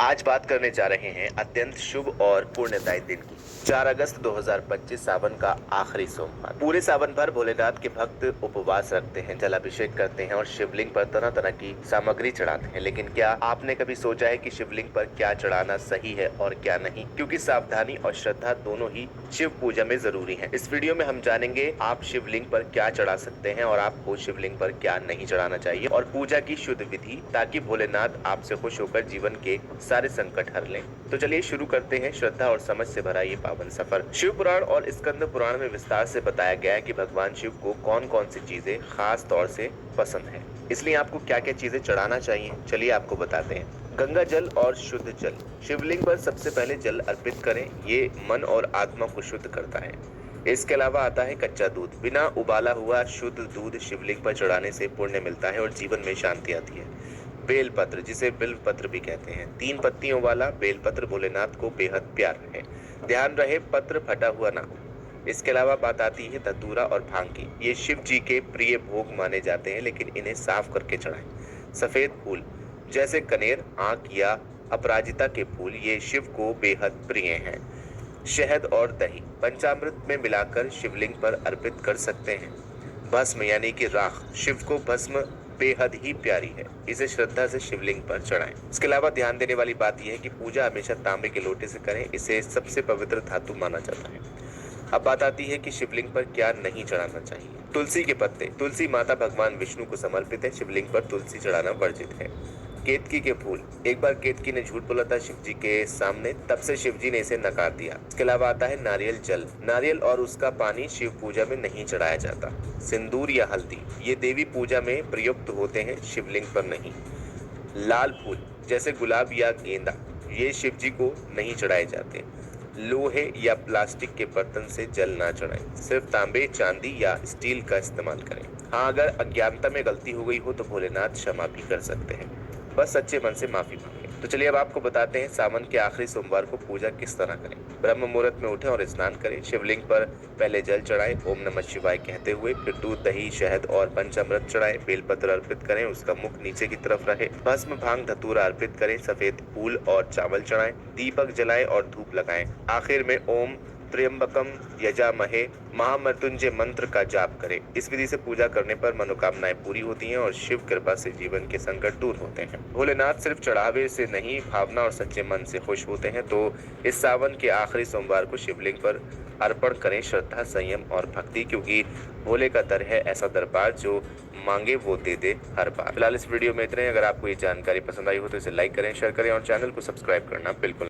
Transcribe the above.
आज बात करने जा रहे हैं अत्यंत शुभ और पुण्यदायी दिन की। 4 अगस्त 2025 सावन का आखिरी सोमवार। पूरे सावन भर भोलेनाथ के भक्त उपवास रखते हैं, जलाभिषेक करते हैं और शिवलिंग पर तरह तरह की सामग्री चढ़ाते हैं। लेकिन क्या आपने कभी सोचा है कि शिवलिंग पर क्या चढ़ाना सही है और क्या नहीं? क्योंकि सावधानी और श्रद्धा दोनों ही शिव पूजा में जरूरी है। इस वीडियो में हम जानेंगे आप शिवलिंग पर क्या चढ़ा सकते हैं और आपको शिवलिंग पर क्या नहीं चढ़ाना चाहिए, और पूजा की शुद्ध विधि, ताकि भोलेनाथ आपसे खुश होकर जीवन के सारे संकट हर लें। तो चलिए शुरू करते हैं श्रद्धा और समझ से भरा ये पावन सफर। शिव पुराण और स्कंद पुराण में विस्तार से बताया गया है कि भगवान शिव को कौन कौन सी चीजें खास तौर से पसंद है, इसलिए आपको क्या क्या चीजें चढ़ाना चाहिए, चलिए आपको बताते हैं। गंगा जल और शुद्ध जल। शिवलिंग पर सबसे पहले जल अर्पित करें, ये मन और आत्मा को शुद्ध करता है। इसके अलावा आता है कच्चा दूध। बिना उबाला हुआ शुद्ध दूध शिवलिंग पर चढ़ाने से पुण्य मिलता है और जीवन में शांति आती है। बेलपत्र, जिसे बिल्व पत्र भी कहते हैं, 3 पत्तियों वाला बेलपत्र भोलेनाथ को बेहद प्यार है। ध्यान रहे पत्र फटा हुआ ना हो। इसके अलावा बात आती है धतूरा और भांग की। ये शिव जी के प्रिय भोग माने जाते हैं, लेकिन इन्हें साफ करके चढ़ाएं। सफेद फूल जैसे कनेर, आंख या अपराजिता के फूल, ये शिव को बेहद प्रिय हैं। शहद और दही पंचामृत में मिलाकर शिवलिंग पर अर्पित कर सकते हैं। भस्म यानी कि राख, शिव को भस्म बेहद ही प्यारी है, इसे श्रद्धा से शिवलिंग पर चढ़ाएं। इसके अलावा ध्यान देने वाली बात यह है कि पूजा हमेशा तांबे के लोटे से करें, इसे सबसे पवित्र धातु माना जाता है। अब बात आती है कि शिवलिंग पर क्या नहीं चढ़ाना चाहिए। तुलसी के पत्ते। तुलसी माता भगवान विष्णु को समर्पित है, शिवलिंग पर तुलसी चढ़ाना वर्जित है। केतकी के फूल। एक बार केतकी ने झूठ बोला था शिव जी के सामने, तब से शिव जी ने इसे नकार दिया। इसके अलावा आता है नारियल जल। नारियल और उसका पानी शिव पूजा में नहीं चढ़ाया जाता। सिंदूर या हल्दी, ये देवी पूजा में प्रयुक्त होते हैं, शिवलिंग पर नहीं। लाल फूल जैसे गुलाब या गेंदा, ये शिव जी को नहीं चढ़ाए जाते। लोहे या प्लास्टिक के बर्तन से जल ना चढ़ाएं, सिर्फ तांबे, चांदी या स्टील का इस्तेमाल करें। हाँ, अगर अज्ञानता में गलती हो गई हो तो भोलेनाथ क्षमा भी कर सकते हैं, बस सच्चे मन से माफी मांगे। तो चलिए अब आपको बताते हैं सावन के आखिरी सोमवार को पूजा किस तरह करें। ब्रह्म मुहूर्त में उठें और स्नान करें। शिवलिंग पर पहले जल चढ़ाएं, ओम नमः शिवाय कहते हुए, फिर दूध, दही, शहद और पंचामृत चढ़ाएं। बेलपत्र अर्पित करें, उसका मुख नीचे की तरफ रहे। भस्म, भांग, धतूरा अर्पित करें। सफेद फूल और चावल चढ़ाएं। दीपक जलाएं और धूप लगाएं। आखिर में ओम त्र्यंबकम यजामहे महामृत्युंजय मंत्र का जाप करें। इस विधि से पूजा करने पर मनोकामनाएं पूरी होती हैं और शिव कृपा से जीवन के संकट दूर होते हैं। भोलेनाथ सिर्फ चढ़ावे से नहीं, भावना और सच्चे मन से खुश होते हैं। तो इस सावन के आखिरी सोमवार को शिवलिंग पर अर्पण करें श्रद्धा, संयम और भक्ति, क्योंकि भोले का दर है ऐसा दरबार, जो मांगे वो दे दे हर बार। फिलहाल इस वीडियो में इतना ही। अगर आपको ये जानकारी पसंद आई हो तो इसे लाइक करें, शेयर करें और चैनल को सब्सक्राइब करना बिल्कुल